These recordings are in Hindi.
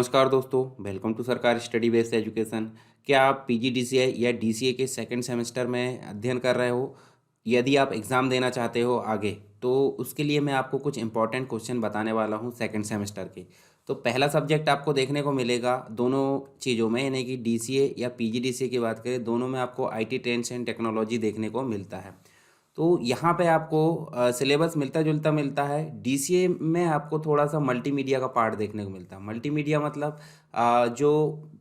नमस्कार दोस्तों, वेलकम टू सरकारी स्टडी बेस्ड एजुकेशन। क्या आप पीजीडीसीए या डीसीए के सेकंड सेमेस्टर में अध्ययन कर रहे हो? यदि आप एग्ज़ाम देना चाहते हो आगे, तो उसके लिए मैं आपको कुछ इंपॉर्टेंट क्वेश्चन बताने वाला हूँ सेकंड सेमेस्टर के। तो पहला सब्जेक्ट आपको देखने को मिलेगा दोनों चीज़ों में, यानी कि डीसीए या पीजीडीसीए की बात करें, दोनों में आपको आईटी ट्रेंड्स एंड टेक्नोलॉजी देखने को मिलता है। तो यहाँ पे आपको सिलेबस मिलता जुलता मिलता है। डीसीए में आपको थोड़ा सा मल्टीमीडिया का पार्ट देखने को मिलता है। मल्टीमीडिया मतलब जो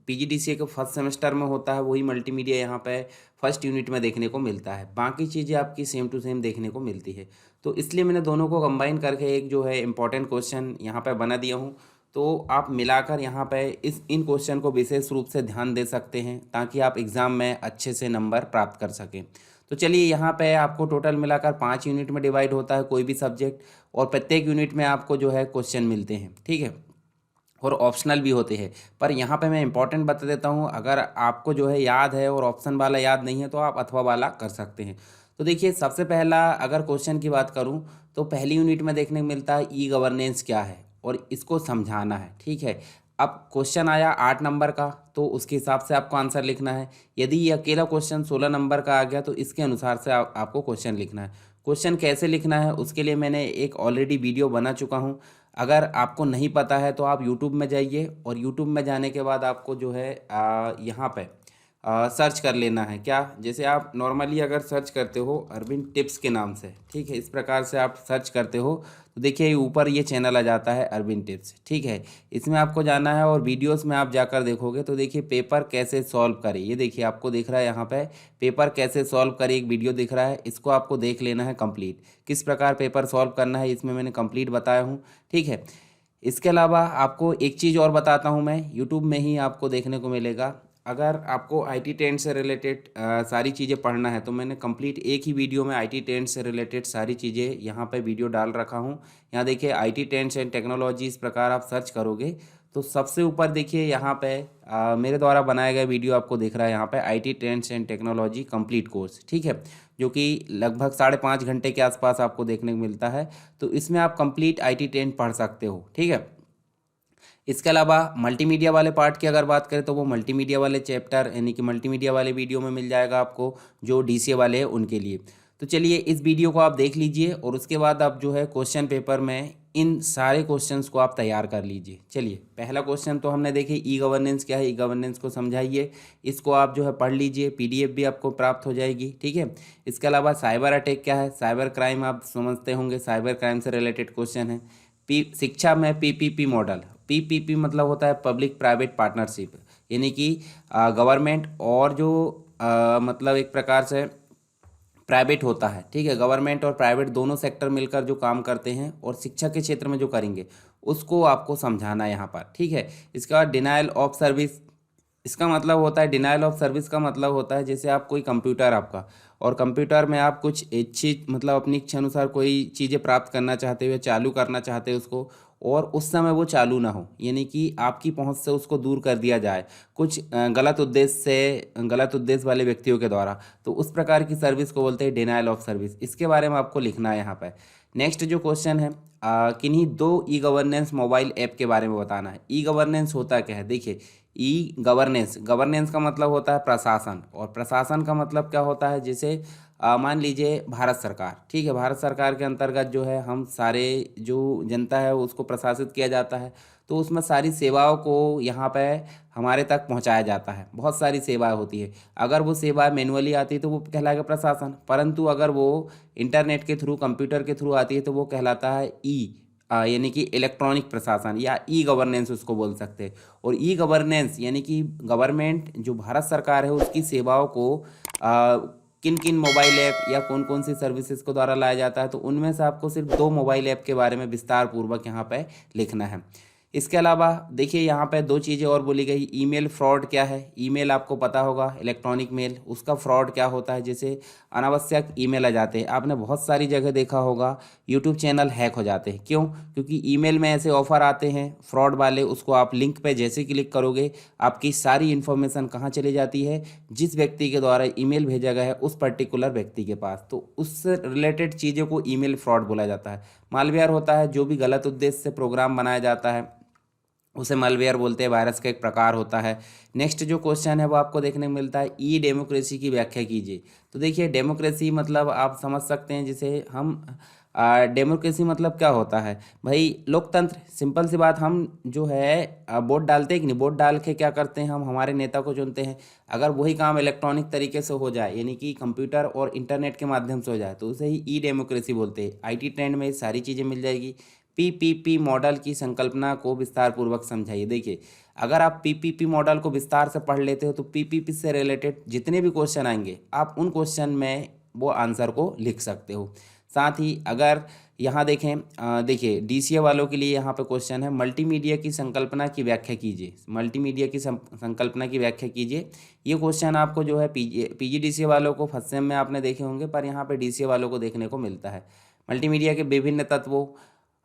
पीजीडीसीए के फर्स्ट सेमेस्टर में होता है वही मल्टीमीडिया यहाँ पे फर्स्ट यूनिट में देखने को मिलता है। बाकी चीज़ें आपकी सेम टू सेम देखने को मिलती है। तो इसलिए मैंने दोनों को कंबाइन करके एक जो है इम्पॉर्टेंट क्वेश्चन यहाँ पे बना दिया हूँ। तो आप मिलाकर यहाँ पे इन क्वेश्चन को विशेष रूप से ध्यान दे सकते हैं ताकि आप एग्ज़ाम में अच्छे से नंबर प्राप्त कर सकें। तो चलिए, यहाँ पे आपको टोटल मिलाकर 5 यूनिट में डिवाइड होता है कोई भी सब्जेक्ट, और प्रत्येक यूनिट में आपको जो है क्वेश्चन मिलते हैं, ठीक है, और ऑप्शनल भी होते हैं। पर यहाँ पे मैं इंपॉर्टेंट बता देता हूँ, अगर आपको जो है याद है और ऑप्शन वाला याद नहीं है तो आप अथवा वाला कर सकते हैं। तो देखिए, सबसे पहला अगर क्वेश्चन की बात करूँ तो पहली यूनिट में देखने को मिलता है ई गवर्नेंस क्या है और इसको समझाना है, ठीक है। अब क्वेश्चन आया 8 नंबर का, तो उसके हिसाब से आपको आंसर लिखना है। यदि ये अकेला क्वेश्चन 16 नंबर का आ गया तो इसके अनुसार से आपको क्वेश्चन लिखना है। क्वेश्चन कैसे लिखना है उसके लिए मैंने एक ऑलरेडी वीडियो बना चुका हूँ। अगर आपको नहीं पता है तो आप यूट्यूब में जाइए, और यूट्यूब में जाने के बाद आपको जो है यहाँ पे सर्च कर लेना है। क्या, जैसे आप नॉर्मली अगर सर्च करते हो अरविंद टिप्स के नाम से, ठीक है, इस प्रकार से आप सर्च करते हो तो देखिए ऊपर ये चैनल आ जाता है अरविंद टिप्स, ठीक है। इसमें आपको जाना है और वीडियोस में आप जाकर देखोगे तो देखिए पेपर कैसे सॉल्व करें, ये देखिए आपको दिख रहा है यहाँ पे पेपर कैसे सॉल्व करें, एक वीडियो दिख रहा है, इसको आपको देख लेना है कंप्लीट। किस प्रकार पेपर सॉल्व करना है इसमें मैंने कंप्लीट बताया हूँ, ठीक है। इसके अलावा आपको एक चीज़ और बताता हूँ, मैं यूट्यूब में ही आपको देखने को मिलेगा। अगर आपको आईटी ट्रेंड से रिलेटेड सारी चीज़ें पढ़ना है तो मैंने कंप्लीट एक ही वीडियो में आईटी ट्रेंड से रिलेटेड सारी चीज़ें यहाँ पे वीडियो डाल रखा हूँ। यहाँ देखिए आईटी ट्रेंड्स एंड टेक्नोलॉजी, इस प्रकार आप सर्च करोगे तो सबसे ऊपर देखिए यहाँ पे मेरे द्वारा बनाया गया वीडियो आपको दिख रहा है, यहाँ पे IT trends and technology complete course, ठीक है, जो कि लगभग 5.5 घंटे के आसपास आपको देखने को मिलता है। तो इसमें आप कंप्लीट आईटी ट्रेंड पढ़ सकते हो, ठीक है। इसके अलावा मल्टीमीडिया वाले पार्ट की अगर बात करें तो वो मल्टीमीडिया वाले चैप्टर यानी कि मल्टीमीडिया वाले वीडियो में मिल जाएगा आपको, जो डीसीए वाले हैं उनके लिए। तो चलिए इस वीडियो को आप देख लीजिए और उसके बाद आप जो है क्वेश्चन पेपर में इन सारे क्वेश्चंस को आप तैयार कर लीजिए। चलिए, पहला क्वेश्चन तो हमने देखे ई गवर्नेंस क्या है, ई गवर्नेंस को समझाइए। इसको आप जो है पढ़ लीजिए, पीडीएफ भी आपको प्राप्त हो जाएगी, ठीक है। इसके अलावा साइबर अटैक क्या है, साइबर क्राइम आप समझते होंगे, साइबर क्राइम से रिलेटेड क्वेश्चन है। शिक्षा में पीपीपी मॉडल, पीपीपी मतलब होता है पब्लिक प्राइवेट पार्टनरशिप, यानी कि गवर्नमेंट और जो मतलब एक प्रकार से प्राइवेट होता है, ठीक है, गवर्नमेंट और प्राइवेट दोनों सेक्टर मिलकर जो काम करते हैं और शिक्षा के क्षेत्र में जो करेंगे उसको आपको समझाना है यहाँ पर, ठीक है। इसके बाद डिनायल ऑफ सर्विस, इसका मतलब होता है, डिनायल ऑफ सर्विस का मतलब होता है जैसे आप कोई कंप्यूटर आपका, और कंप्यूटर में आप कुछ इच्छित मतलब अपनी इच्छा अनुसार कोई चीज़ें प्राप्त करना चाहते हो या चालू करना चाहते हो उसको, और उस समय वो चालू ना हो, यानी कि आपकी पहुंच से उसको दूर कर दिया जाए कुछ गलत उद्देश्य से, गलत उद्देश्य वाले व्यक्तियों के द्वारा, तो उस प्रकार की सर्विस को बोलते हैं डिनायल ऑफ सर्विस। इसके बारे में आपको लिखना है यहाँ पर। नेक्स्ट जो क्वेश्चन है, किन्हीं दो ई गवर्नेंस मोबाइल ऐप के बारे में बताना है। ई गवर्नेंस होता क्या है, देखिए ई गवर्नेंस, गवर्नेंस का मतलब होता है प्रशासन, और प्रशासन का मतलब क्या होता है, जैसे मान लीजिए भारत सरकार, ठीक है, भारत सरकार के अंतर्गत जो है हम सारे जो जनता है उसको प्रशासित किया जाता है, तो उसमें सारी सेवाओं को यहाँ पे हमारे तक पहुँचाया जाता है। बहुत सारी सेवाएं होती है, अगर वो सेवाएं मैनुअली आती है तो वो कहलाएगा प्रशासन, परंतु अगर वो इंटरनेट के थ्रू, कंप्यूटर के थ्रू आती है तो वो कहलाता है यानी कि इलेक्ट्रॉनिक प्रशासन या ई गवर्नेंस उसको बोल सकते हैं। और ई गवर्नेंस यानी कि गवर्नमेंट जो भारत सरकार है उसकी सेवाओं को किन किन मोबाइल ऐप या कौन कौन सी सर्विसेज को द्वारा लाया जाता है, तो उनमें से आपको सिर्फ 2 मोबाइल ऐप के बारे में विस्तार पूर्वक यहाँ पे लिखना है। इसके अलावा देखिए यहाँ पे 2 चीज़ें और बोली गई। ईमेल फ्रॉड क्या है, ईमेल आपको पता होगा, इलेक्ट्रॉनिक मेल, उसका फ्रॉड क्या होता है, जैसे अनावश्यक ईमेल आ जाते हैं। आपने बहुत सारी जगह देखा होगा यूट्यूब चैनल हैक हो जाते हैं, क्यों? क्योंकि ईमेल में ऐसे ऑफर आते हैं फ्रॉड वाले, उसको आप लिंक पे जैसे क्लिक करोगे आपकी सारी इन्फॉर्मेशन कहाँ चली जाती है, जिस व्यक्ति के द्वारा ईमेल भेजा गया है उस पर्टिकुलर व्यक्ति के पास, तो उससे रिलेटेड चीज़ों को ईमेल फ्रॉड बोला जाता है। मालवेयर होता है जो भी गलत उद्देश्य से प्रोग्राम बनाया जाता है उसे मलवेयर बोलते हैं, वायरस का एक प्रकार होता है। नेक्स्ट जो क्वेश्चन है वो आपको देखने को मिलता है, ई डेमोक्रेसी की व्याख्या कीजिए। तो देखिए डेमोक्रेसी मतलब आप समझ सकते हैं जिसे हम डेमोक्रेसी मतलब क्या होता है भाई, लोकतंत्र। सिंपल सी बात, हम जो है वोट डालते हैं कि नहीं, वोट डाल के क्या करते हैं, हम हमारे नेता को चुनते हैं। अगर वही काम इलेक्ट्रॉनिक तरीके से हो जाए, यानी कि कंप्यूटर और इंटरनेट के माध्यम से हो जाए, तो उसे ही ई डेमोक्रेसी बोलते हैं। आईटी ट्रेंड में ये सारी चीज़ें मिल जाएगी। पीपीपी मॉडल की संकल्पना को विस्तार पूर्वक समझाइए। देखिए अगर आप पीपीपी मॉडल को विस्तार से पढ़ लेते हो तो पीपीपी से रिलेटेड जितने भी क्वेश्चन आएंगे आप उन क्वेश्चन में वो आंसर को लिख सकते हो। साथ ही अगर यहाँ देखें, देखिए डीसीए वालों के लिए यहाँ पे क्वेश्चन है, मल्टीमीडिया की संकल्पना की व्याख्या कीजिए। मल्टीमीडिया की संकल्पना की व्याख्या कीजिए। ये क्वेश्चन आपको जो है पीजीडीसीए वालों को फर्स्ट सेम में आपने देखे होंगे, पर यहाँ पे डीसीए वालों को देखने को मिलता है। मल्टीमीडिया के विभिन्न तत्वों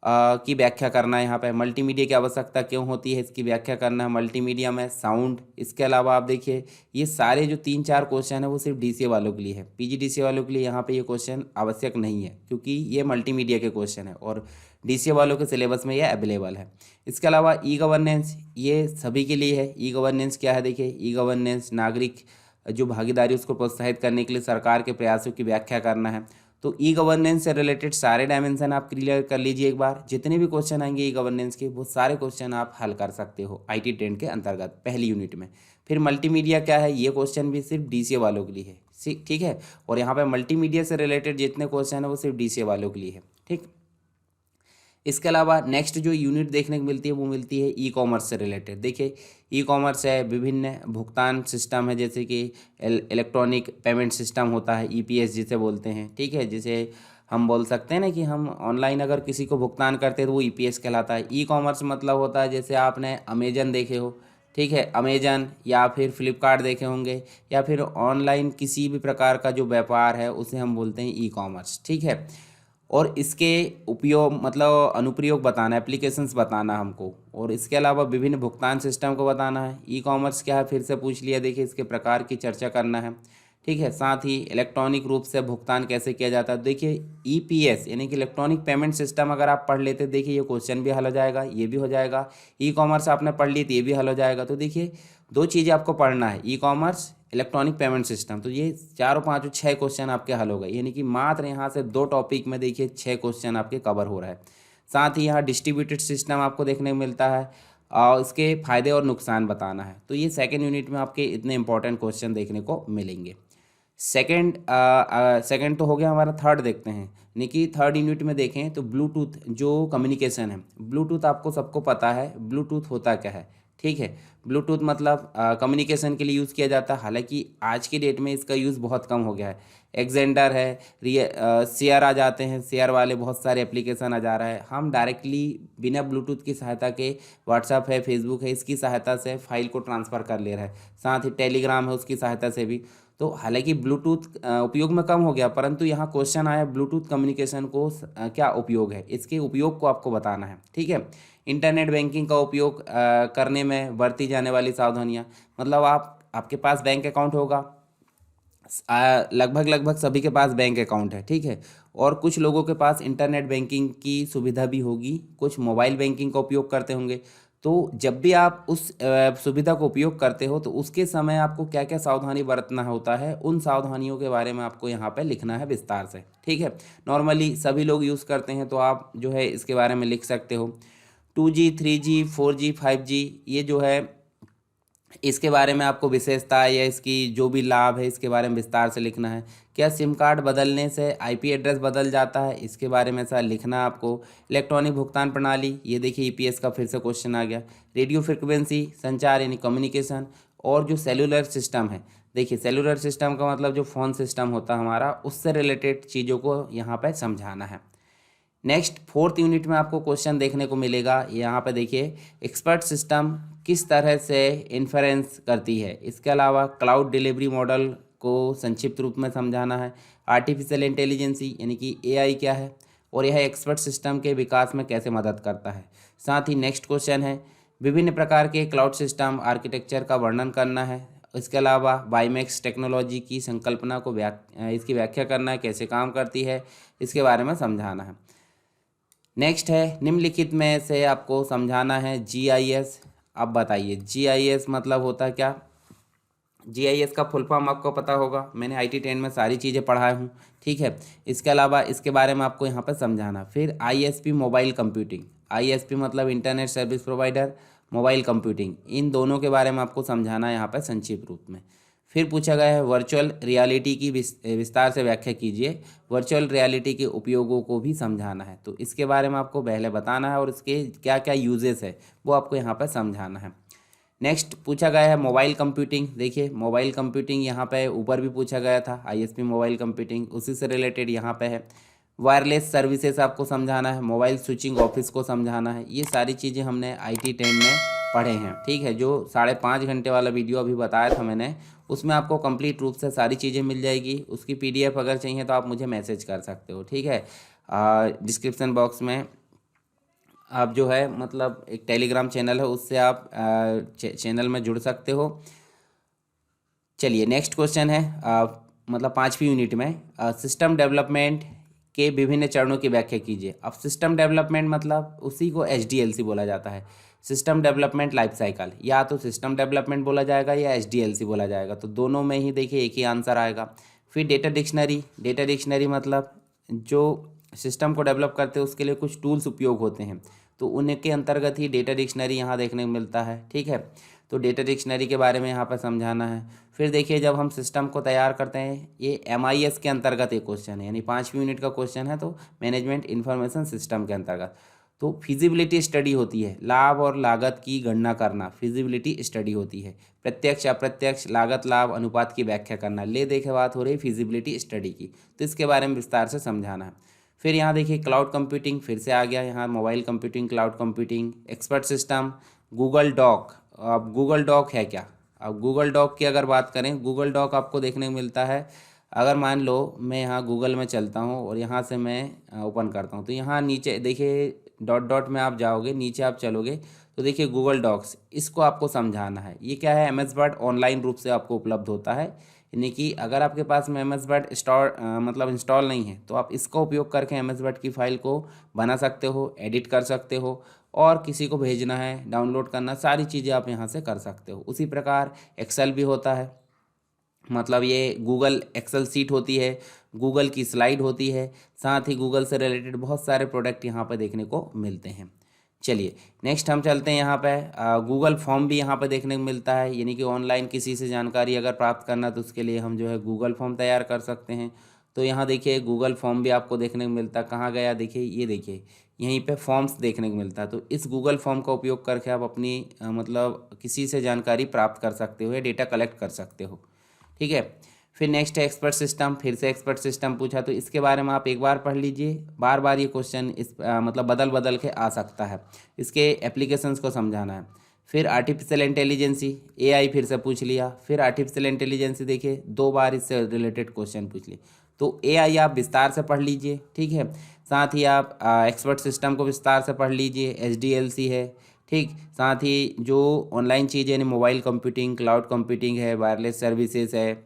की व्याख्या करना है। यहाँ पे मल्टीमीडिया की आवश्यकता क्यों होती है इसकी व्याख्या करना है। मल्टीमीडिया में साउंड, इसके अलावा आप देखिए ये सारे जो 3-4 क्वेश्चन है वो सिर्फ डीसीए वालों के लिए है। पीजीडीसीए वालों के लिए यहाँ पे ये क्वेश्चन आवश्यक नहीं है, क्योंकि ये मल्टीमीडिया के क्वेश्चन है और डीसीए वालों के सिलेबस में ये अवेलेबल है। इसके अलावा ई गवर्नेंस, ये सभी के लिए है। ई गवर्नेंस क्या है, देखिए ई गवर्नेंस नागरिक जो भागीदारी उसको प्रोत्साहित करने के लिए सरकार के प्रयासों की व्याख्या करना है। तो ई गवर्नेंस से रिलेटेड सारे डायमेंशन आप क्लियर कर लीजिए एक बार। जितने भी क्वेश्चन आएंगे ई गवर्नेंस के वो सारे क्वेश्चन आप हल कर सकते हो आईटी ट्रेंड के अंतर्गत पहली यूनिट में। फिर मल्टीमीडिया क्या है, ये क्वेश्चन भी सिर्फ डीसीए वालों के लिए है, ठीक है। और यहाँ पे मल्टीमीडिया से रिलेटेड जितने क्वेश्चन है वो सिर्फ डीसीए वालों के लिए है, ठीक। इसके अलावा नेक्स्ट जो यूनिट देखने को मिलती है वो मिलती है ई कॉमर्स से रिलेटेड। देखिए ई कॉमर्स है, विभिन्न भुगतान सिस्टम है, जैसे कि इलेक्ट्रॉनिक पेमेंट सिस्टम होता है, ईपीएस जिसे बोलते हैं, ठीक है। जिसे हम बोल सकते हैं ना कि हम ऑनलाइन अगर किसी को भुगतान करते हैं तो वो ईपीएस कहलाता है। ई कॉमर्स मतलब होता है, जैसे आपने अमेजन देखे हो, ठीक है, अमेजन या फिर फ्लिपकार्ट देखे होंगे, या फिर ऑनलाइन किसी भी प्रकार का जो व्यापार है उसे हम बोलते हैं ई कॉमर्स, ठीक है। और इसके उपयोग मतलब अनुप्रयोग बताना है, एप्लीकेशंस बताना हमको, और इसके अलावा विभिन्न भुगतान सिस्टम को बताना है। ई कॉमर्स क्या है फिर से पूछ लिया, देखिए इसके प्रकार की चर्चा करना है, ठीक है। साथ ही इलेक्ट्रॉनिक रूप से भुगतान कैसे किया जाता है। देखिए ईपीएस यानी कि इलेक्ट्रॉनिक पेमेंट सिस्टम अगर आप पढ़ लेते, देखिए ये क्वेश्चन भी हल हो जाएगा, ये भी हो जाएगा। ई कॉमर्स आपने पढ़ ली तो ये भी हल हो जाएगा। तो देखिए दो चीज़ें आपको पढ़ना है, e commerce, electronic payment system. तो ये चारों पाँचों 6 क्वेश्चन आपके हल हो गए, यानी कि मात्र यहाँ से 2 टॉपिक में देखिए 6 क्वेश्चन आपके कवर हो रहा है। साथ ही यहाँ डिस्ट्रीब्यूटेड सिस्टम आपको देखने को मिलता है और इसके फायदे और नुकसान बताना है। तो ये सेकेंड यूनिट में आपके इतने इंपॉर्टेंट क्वेश्चन देखने को मिलेंगे। सेकेंड तो हो गया हमारा, थर्ड देखते हैं। यानी कि थर्ड यूनिट में देखें तो ब्लूटूथ जो कम्युनिकेशन है, ब्लूटूथ आपको सबको पता है ब्लूटूथ होता क्या है, ठीक है। ब्लूटूथ मतलब कम्युनिकेशन के लिए यूज़ किया जाता है, हालांकि आज की डेट में इसका यूज़ बहुत कम हो गया है। एक्जेंडर है, शेयर आ जाते हैं, शेयर वाले बहुत सारे एप्लीकेशन आ जा रहा है। हम डायरेक्टली बिना ब्लूटूथ की सहायता के, व्हाट्सअप है, फेसबुक है, इसकी सहायता से फाइल को ट्रांसफ़र कर ले रहा है। साथ ही टेलीग्राम है, उसकी सहायता से भी। तो हालांकि ब्लूटूथ उपयोग में कम हो गया, परंतु यहाँ क्वेश्चन आया ब्लूटूथ कम्युनिकेशन को क्या उपयोग है, इसके उपयोग को आपको बताना है, ठीक है। इंटरनेट बैंकिंग का उपयोग करने में बरती जाने वाली सावधानियाँ, मतलब आपके पास बैंक अकाउंट होगा, लगभग सभी के पास बैंक अकाउंट है, ठीक है। और कुछ लोगों के पास इंटरनेट बैंकिंग की सुविधा भी होगी, कुछ मोबाइल बैंकिंग का उपयोग करते होंगे। तो जब भी आप उस सुविधा को उपयोग करते हो तो उसके समय आपको क्या क्या सावधानी बरतना होता है, उन सावधानियों के बारे में आपको यहाँ पे लिखना है विस्तार से, ठीक है। नॉर्मली सभी लोग यूज़ करते हैं तो आप जो है इसके बारे में लिख सकते हो। 2G 3G 4G 5G ये जो है इसके बारे में आपको विशेषता या इसकी जो भी लाभ है इसके बारे में विस्तार से लिखना है। क्या सिम कार्ड बदलने से आईपी एड्रेस बदल जाता है, इसके बारे में ऐसा लिखना है आपको। इलेक्ट्रॉनिक भुगतान प्रणाली, ये देखिए ईपीएस का फिर से क्वेश्चन आ गया। रेडियो फ्रिक्वेंसी संचार यानी कम्युनिकेशन, और जो सेलुलर सिस्टम है, देखिए सेलुलर सिस्टम का मतलब जो फ़ोन सिस्टम होता है हमारा, उससे रिलेटेड चीज़ों को यहाँ पर समझाना है। नेक्स्ट फोर्थ यूनिट में आपको क्वेश्चन देखने को मिलेगा, यहाँ पे देखिए एक्सपर्ट सिस्टम किस तरह से इन्फ्रेंस करती है। इसके अलावा क्लाउड डिलीवरी मॉडल को संक्षिप्त रूप में समझाना है। आर्टिफिशियल इंटेलिजेंसी यानी कि एआई क्या है, और यह एक्सपर्ट सिस्टम के विकास में कैसे मदद करता है। साथ ही नेक्स्ट क्वेश्चन है विभिन्न प्रकार के क्लाउड सिस्टम आर्किटेक्चर का वर्णन करना है। इसके अलावा वाईमैक्स टेक्नोलॉजी की संकल्पना को इसकी व्याख्या करना है, कैसे काम करती है, इसके बारे में समझाना है। नेक्स्ट है निम्नलिखित में से आपको समझाना है जीआईएस। अब बताइए जीआईएस मतलब होता है क्या। जीआईएस का फुल फॉर्म आपको पता होगा, मैंने आईटी 10 में सारी चीज़ें पढ़ाया हूँ, ठीक है। इसके अलावा इसके बारे में आपको यहाँ पर समझाना। फिर आईएसपी मोबाइल कंप्यूटिंग, आईएसपी मतलब internet service provider, mobile computing, इन दोनों के बारे में आपको समझाना है यहाँ पर संक्षिप्त रूप में। फिर पूछा गया है वर्चुअल रियलिटी की विस्तार से व्याख्या कीजिए, वर्चुअल रियलिटी के उपयोगों को भी समझाना है। तो इसके बारे में आपको पहले बताना है और इसके क्या क्या यूजेस है वो आपको यहाँ पर समझाना है। नेक्स्ट पूछा गया है मोबाइल कंप्यूटिंग। देखिए मोबाइल कंप्यूटिंग यहाँ पे ऊपर भी पूछा गया था, आईएसपी मोबाइल कंप्यूटिंग, उसी से रिलेटेड यहाँ पे है। वायरलेस सर्विसेज आपको समझाना है, मोबाइल स्विचिंग ऑफिस को समझाना है। ये सारी चीज़ें हमने आईटी 10 में पढ़े हैं, ठीक है। जो 5.5 घंटे वाला वीडियो अभी बताया था मैंने, उसमें आपको कंप्लीट रूप से सारी चीज़ें मिल जाएगी। उसकी पीडीएफ अगर चाहिए तो आप मुझे मैसेज कर सकते हो, ठीक है। डिस्क्रिप्शन बॉक्स में आप जो है मतलब एक टेलीग्राम चैनल है, उससे आप चैनल में जुड़ सकते हो। चलिए नेक्स्ट क्वेश्चन है मतलब 5वीं यूनिट में सिस्टम डेवलपमेंट के विभिन्न चरणों की व्याख्या कीजिए। अब सिस्टम डेवलपमेंट मतलब उसी को एचडीएलसी बोला जाता है, सिस्टम डेवलपमेंट लाइफ साइकिल। या तो सिस्टम डेवलपमेंट बोला जाएगा या एचडीएलसी बोला जाएगा, तो दोनों में ही देखिए एक ही आंसर आएगा। फिर डेटा डिक्शनरी, डेटा डिक्शनरी मतलब जो सिस्टम को डेवलप करते हैं उसके लिए कुछ टूल्स उपयोग होते हैं, तो उनके अंतर्गत ही डेटा डिक्शनरी यहाँ देखने को मिलता है, ठीक है। तो डेटा डिक्शनरी के बारे में यहाँ पर समझाना है। फिर देखिए जब हम सिस्टम को तैयार करते हैं, ये एमआईएस के अंतर्गत एक क्वेश्चन है, यानी 5वीं यूनिट का क्वेश्चन है, तो मैनेजमेंट इंफॉर्मेशन सिस्टम के अंतर्गत। तो फिजिबिलिटी स्टडी होती है, लाभ और लागत की गणना करना, फिजिबिलिटी स्टडी होती है। प्रत्यक्ष अप्रत्यक्ष लागत लाभ अनुपात की व्याख्या करना, ले देखे बात हो रही फिजिबिलिटी स्टडी की, तो इसके बारे में विस्तार से समझाना है। फिर यहाँ देखिए क्लाउड कंप्यूटिंग फिर से आ गया, यहाँ mobile computing, cloud computing, expert system, Google doc. अब गूगल डॉक है क्या। अब गूगल डॉक की अगर बात करें, गूगल डॉक आपको देखने को मिलता है, अगर मान लो मैं यहाँ गूगल में चलता हूँ और यहाँ से मैं ओपन करता हूँ, तो यहाँ नीचे देखिए डॉट डॉट में आप जाओगे, नीचे आप चलोगे तो देखिए गूगल डॉक्स, इसको आपको समझाना है। ये क्या है, एम एस वर्ड ऑनलाइन रूप से आपको उपलब्ध होता है, यानी कि अगर आपके पास में एम एस वर्ड मतलब इंस्टॉल नहीं है तो आप इसका उपयोग करके एम एस वर्ड की फ़ाइल को बना सकते हो, एडिट कर सकते हो, और किसी को भेजना है, डाउनलोड करना, सारी चीज़ें आप यहाँ से कर सकते हो। उसी प्रकार एक्सेल भी होता है, मतलब ये गूगल एक्सेल सीट होती है, गूगल की स्लाइड होती है, साथ ही गूगल से रिलेटेड बहुत सारे प्रोडक्ट यहाँ पर देखने को मिलते हैं। चलिए नेक्स्ट हम चलते हैं यहाँ पे, गूगल फॉर्म भी यहाँ पे देखने को मिलता है, यानी कि ऑनलाइन किसी से जानकारी अगर प्राप्त करना तो उसके लिए हम जो है गूगल फॉर्म तैयार कर सकते हैं। तो यहाँ देखिए गूगल फॉर्म भी आपको देखने को मिलता है, कहाँ गया देखिए, ये देखिए यहीं पे फॉर्म्स देखने को मिलता है। तो इस गूगल फॉर्म का उपयोग करके आप अपनी मतलब किसी से जानकारी प्राप्त कर सकते हो या डेटा कलेक्ट कर सकते हो, ठीक है। फिर नेक्स्ट है एक्सपर्ट सिस्टम, फिर से एक्सपर्ट सिस्टम पूछा, तो इसके बारे में आप एक बार पढ़ लीजिए, बार बार ये क्वेश्चन इस मतलब बदल बदल के आ सकता है, इसके एप्लीकेशंस को समझाना है। फिर आर्टिफिशियल इंटेलिजेंसी, एआई फिर से पूछ लिया। फिर आर्टिफिशियल इंटेलिजेंसी देखिए 2 बार इससे रिलेटेड क्वेश्चन पूछ लिए, तो एआई आप विस्तार से पढ़ लीजिए, ठीक है। साथ ही आप एक्सपर्ट सिस्टम को विस्तार से पढ़ लीजिए, एचडीएलसी है, ठीक। साथ ही जो ऑनलाइन चीज़ें यानी मोबाइल कंप्यूटिंग, क्लाउड कंप्यूटिंग है, वायरलेस सर्विसेज है।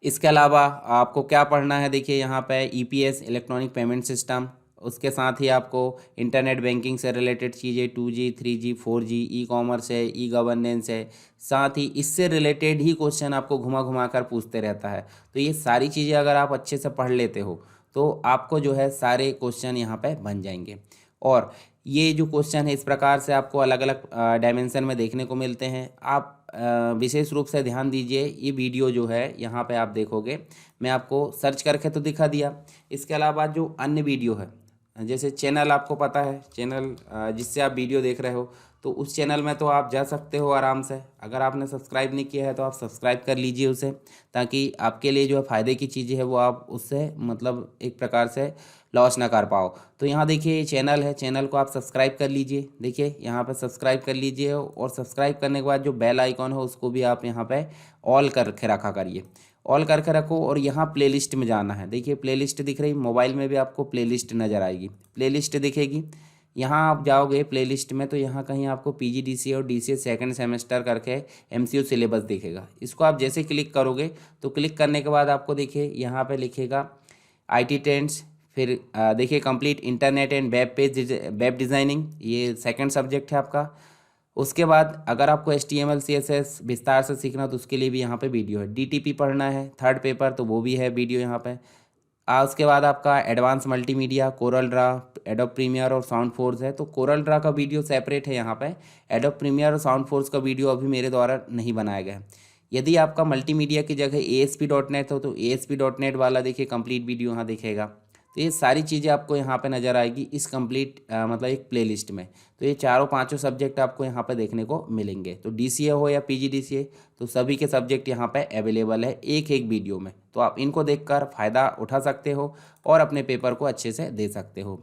इसके अलावा आपको क्या पढ़ना है, देखिए यहाँ पे ईपीएस इलेक्ट्रॉनिक पेमेंट सिस्टम, उसके साथ ही आपको इंटरनेट बैंकिंग से रिलेटेड चीज़ें 2G 3G 4G, e commerce है, ई गवर्नेंस है, साथ ही इससे रिलेटेड ही क्वेश्चन आपको घुमा घुमा कर पूछते रहता है। तो ये सारी चीज़ें अगर आप अच्छे से पढ़ लेते हो तो आपको जो है सारे क्वेश्चन यहाँ पे बन जाएंगे। और ये जो क्वेश्चन है इस प्रकार से आपको अलग अलग डायमेंशन में देखने को मिलते हैं। आप विशेष रूप से ध्यान दीजिए, ये वीडियो जो है यहाँ पे आप देखोगे, मैं आपको सर्च करके तो दिखा दिया, इसके अलावा जो अन्य वीडियो है, जैसे चैनल आपको पता है, चैनल जिससे आप वीडियो देख रहे हो, तो उस चैनल में तो आप जा सकते हो आराम से। अगर आपने सब्सक्राइब नहीं किया है तो आप सब्सक्राइब कर लीजिए उसे, ताकि आपके लिए जो है फ़ायदे की चीज़ें है वो आप उससे मतलब एक प्रकार से लॉस ना कर पाओ। तो यहाँ देखिए ये चैनल है, चैनल को आप सब्सक्राइब कर लीजिए, देखिए यहाँ पर सब्सक्राइब कर लीजिए, और सब्सक्राइब करने के बाद जो बेल आइकॉन है उसको भी आप यहाँ पे ऑल करके रखा करिए, ऑल करके रखो। और यहाँ प्लेलिस्ट में जाना है, देखिए प्लेलिस्ट दिख रही, मोबाइल में भी आपको प्लेलिस्ट नज़र आएगी, प्लेलिस्ट दिखेगी। यहाँ आप जाओगे प्लेलिस्ट में तो यहाँ कहीं आपको पीजीडीसीए और डीसीए सेकंड सेमेस्टर करके एमसीयू सिलेबस दिखेगा, इसको आप जैसे क्लिक करोगे तो क्लिक करने के बाद आपको देखिए यहाँ पे लिखेगा आईटी ट्रेंड्स, फिर देखिए complete internet and web designing, ये सेकंड सब्जेक्ट है आपका। उसके बाद अगर आपको HTML CSS विस्तार से सीखना तो उसके लिए भी यहाँ पे वीडियो है। DTP पढ़ना है थर्ड पेपर तो वो भी है वीडियो यहाँ पे। उसके बाद आपका advance multimedia, Corel Draw, Adobe Premiere और साउंड फोर्स है। तो कोरल ड्रा का वीडियो सेपरेट है यहाँ पे। एडोब प्रीमियर और साउंड फोर्स का वीडियो अभी मेरे द्वारा नहीं बनाया गया है। यदि आपका मल्टीमीडिया की जगह ASP.NET हो तो ASP.NEट वाला देखिए कंप्लीट वीडियो यहाँ दिखेगा। तो ये सारी चीज़ें आपको यहाँ पे नज़र आएगी इस कंप्लीट मतलब एक प्लेलिस्ट में। तो ये चारों पांचों सब्जेक्ट आपको यहाँ पे देखने को मिलेंगे। तो DCA हो या PGDCA, तो सभी के सब्जेक्ट यहाँ पे अवेलेबल है एक एक वीडियो में। तो आप इनको देखकर फ़ायदा उठा सकते हो और अपने पेपर को अच्छे से दे सकते हो।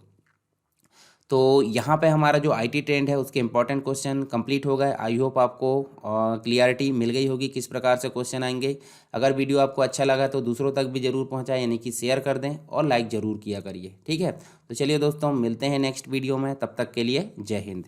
तो यहाँ पे हमारा जो IT ट्रेंड है उसके इंपॉर्टेंट क्वेश्चन कंप्लीट हो गए। आई होप आपको क्लियरिटी मिल गई होगी किस प्रकार से क्वेश्चन आएंगे। अगर वीडियो आपको अच्छा लगा तो दूसरों तक भी ज़रूर पहुँचाएं, यानी कि शेयर कर दें और लाइक ज़रूर किया करिए। ठीक है, तो चलिए दोस्तों मिलते हैं नेक्स्ट वीडियो में, तब तक के लिए जय हिंद।